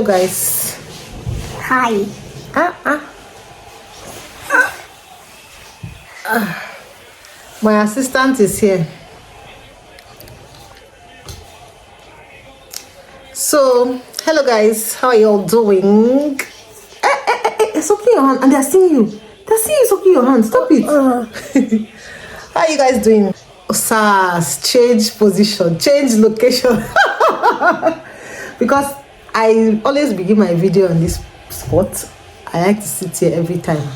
hello guys. Hi. My assistant is here. So, hello guys, how are you all doing? It's okay your hand, and they're seeing you. They're seeing you sucking your hand. Stop it. How are you guys doing? OSARS, change position, change location. Because I always begin my video on this spot. I like to sit here every time.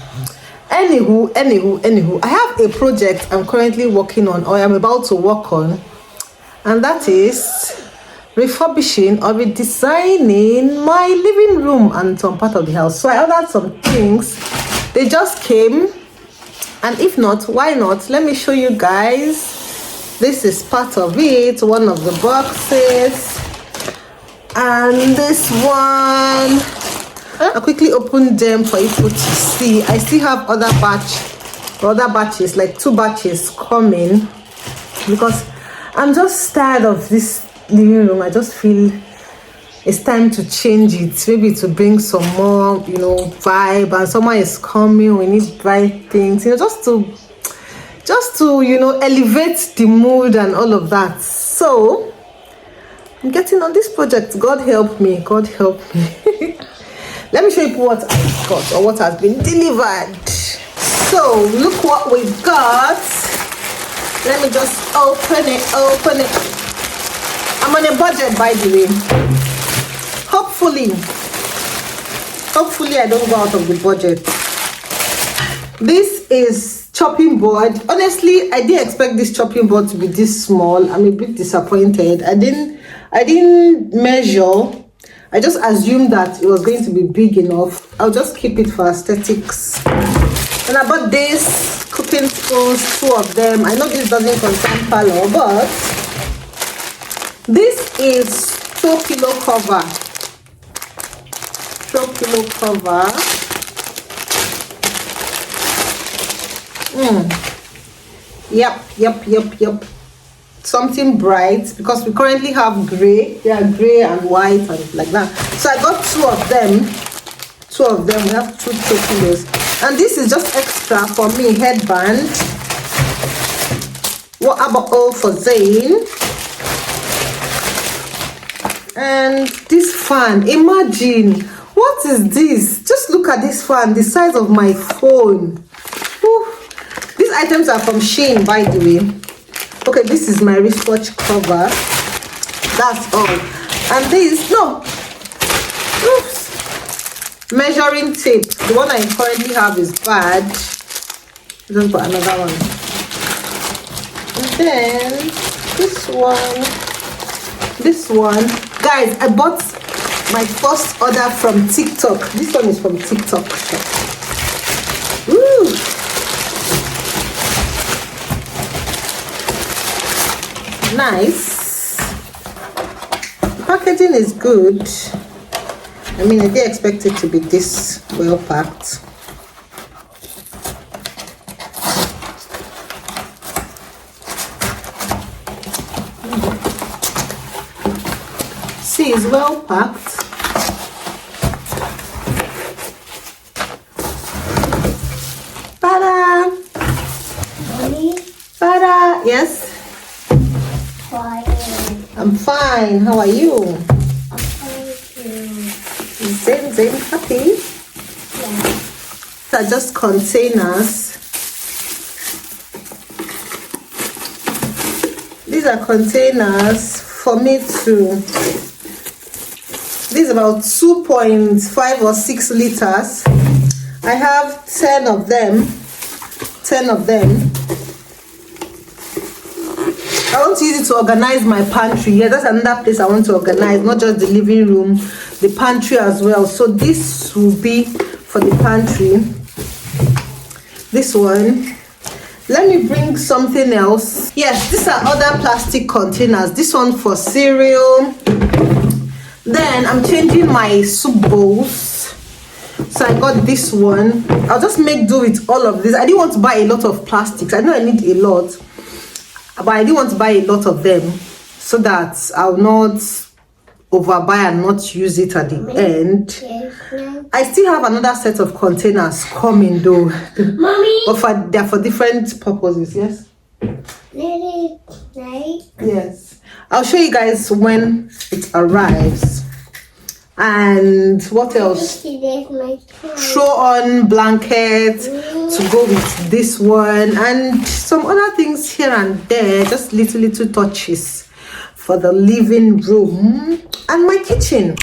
Anywho, I have a project I'm currently working on, or I'm about to work on, and that is refurbishing or redesigning my living room and some part of the house. So I ordered some things. They just came, and if not, why not? Let me show you guys. This is part of it, one of the boxes, and this one. I quickly opened them for you to see. I still have other batches, like 2 batches coming, because I'm just tired of this living room. I just feel it's time to change it, maybe to bring some more, vibe. And summer is coming, we need bright things, just to elevate the mood and all of that. So I'm getting on this project. God help me. Let me show you what I got, or what has been delivered. So look what we got. Let me just open it. I'm on a budget, by the way. Hopefully I don't go out of the budget. This is chopping board. Honestly, I didn't expect this chopping board to be this small. I'm a bit disappointed. I didn't measure. I just assumed that it was going to be big enough. I'll just keep it for aesthetics. And I bought this cooking spoons, 2 of them. I know this doesn't contain palo, but this is throw pillow cover. Yep. Something bright, because we currently have gray. They are gray and white and like that. So I got 2 of them. We have 2 pillows, and this is just extra for me. Headband. What about all for Zane? And this fan. Imagine, what is this? Just look at this fan, the size of my phone. Whew. These items are from Shein, by the way. Okay, this is my wristwatch cover. That's all. And this, measuring tape. The one I currently have is bad. Just got another one. And then this one. Guys, I bought my first order from TikTok. This one is from TikTok. Woo! Nice. The packaging is good. I mean, I didn't expect it to be this well packed. See, it's well packed. Tada! Mommy? Tada! Yes? I'm fine. How are you? I'm fine too. Zen, happy? Yeah. These are just containers. These are containers for me to. This is about 2.5 or 6 liters. I have 10 of them. I want to use it to organize my pantry. Yeah, that's another place I want to organize, not just the living room, the pantry as well. So this will be for the pantry. This one. Let me bring something else. Yes, these are other plastic containers. This one for cereal. Then I'm changing my soup bowls. So I got this one. I'll just make do with all of this. I didn't want to buy a lot of plastics. I know I need a lot, but I didn't want to buy a lot of them so that I'll not overbuy and not use it at the end. I still have another set of containers coming though. Mommy. But they're for different purposes, yes? Yes. I'll show you guys when it arrives. And what else? Throw on blankets to go with this one and some other things here and there, just little touches for the living room and my kitchen.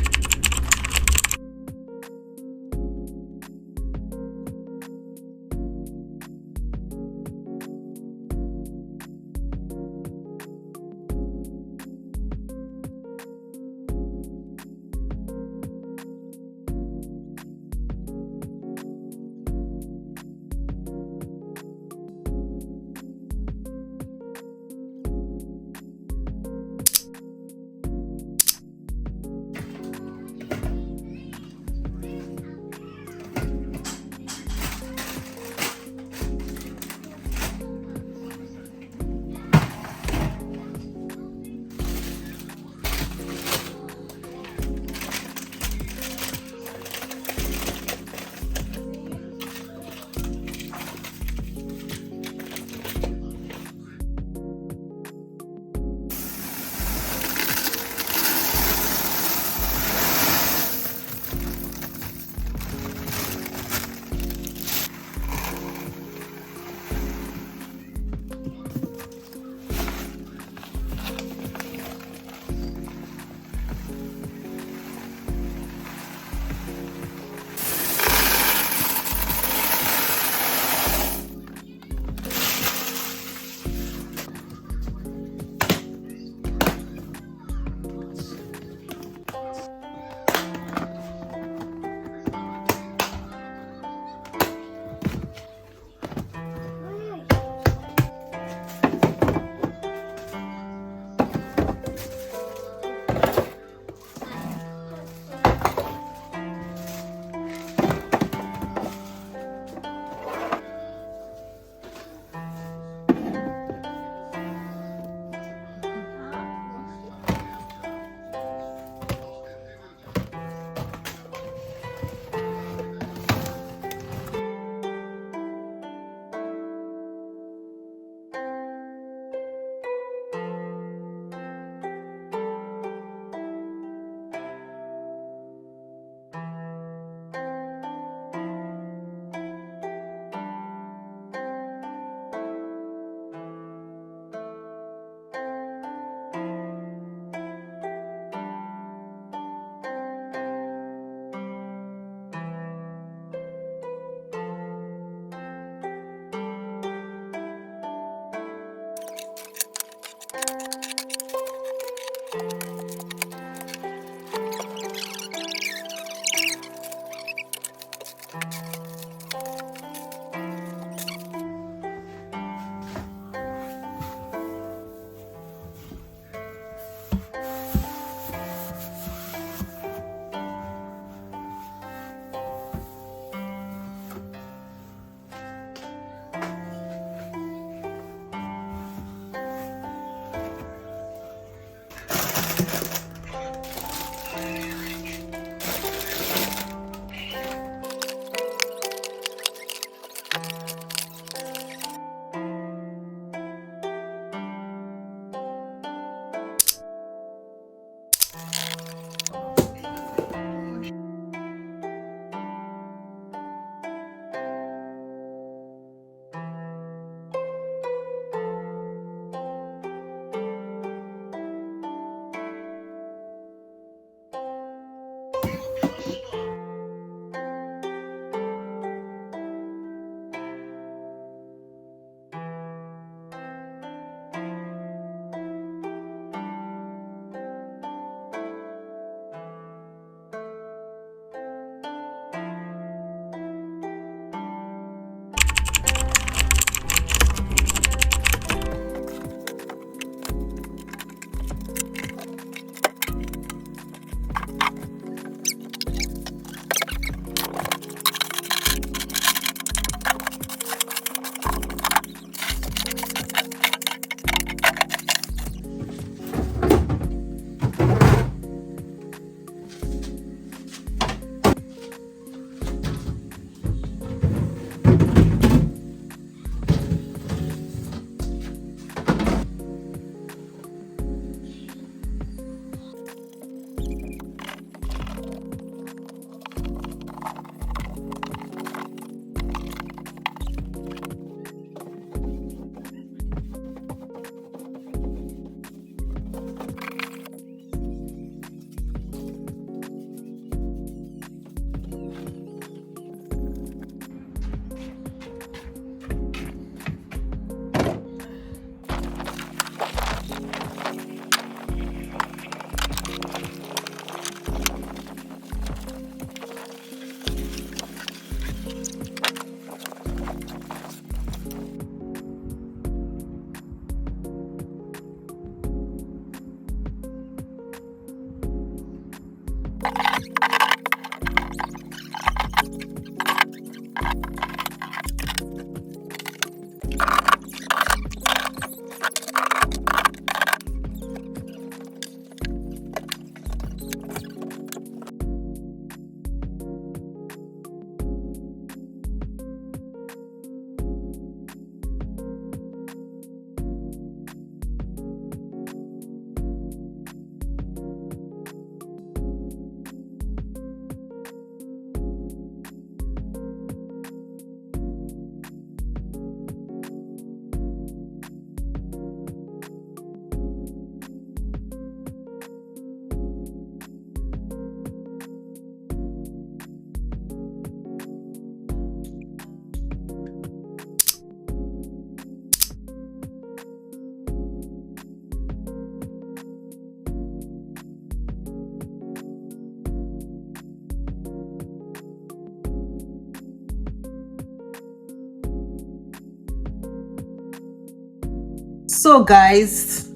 So guys,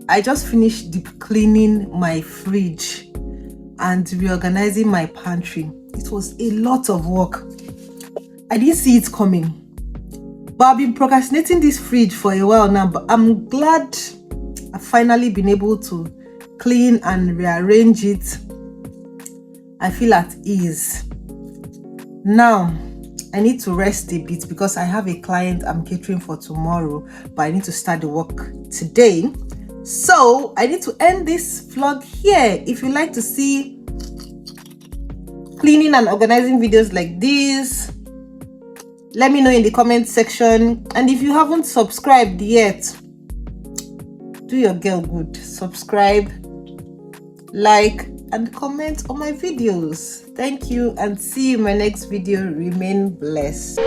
I just finished deep cleaning my fridge and reorganizing my pantry. It was a lot of work. I didn't see it coming, but I've been procrastinating this fridge for a while now, but I'm glad I've finally been able to clean and rearrange it. I feel at ease. Now, I need to rest a bit because I have a client I'm catering for tomorrow, but I need to start the work today. So I need to end this vlog here. If you like to see cleaning and organizing videos like this, let me know in the comment section. And if you haven't subscribed yet, do your girl good. Subscribe, like, and comment on my videos. Thank you and see you in my next video. Remain blessed.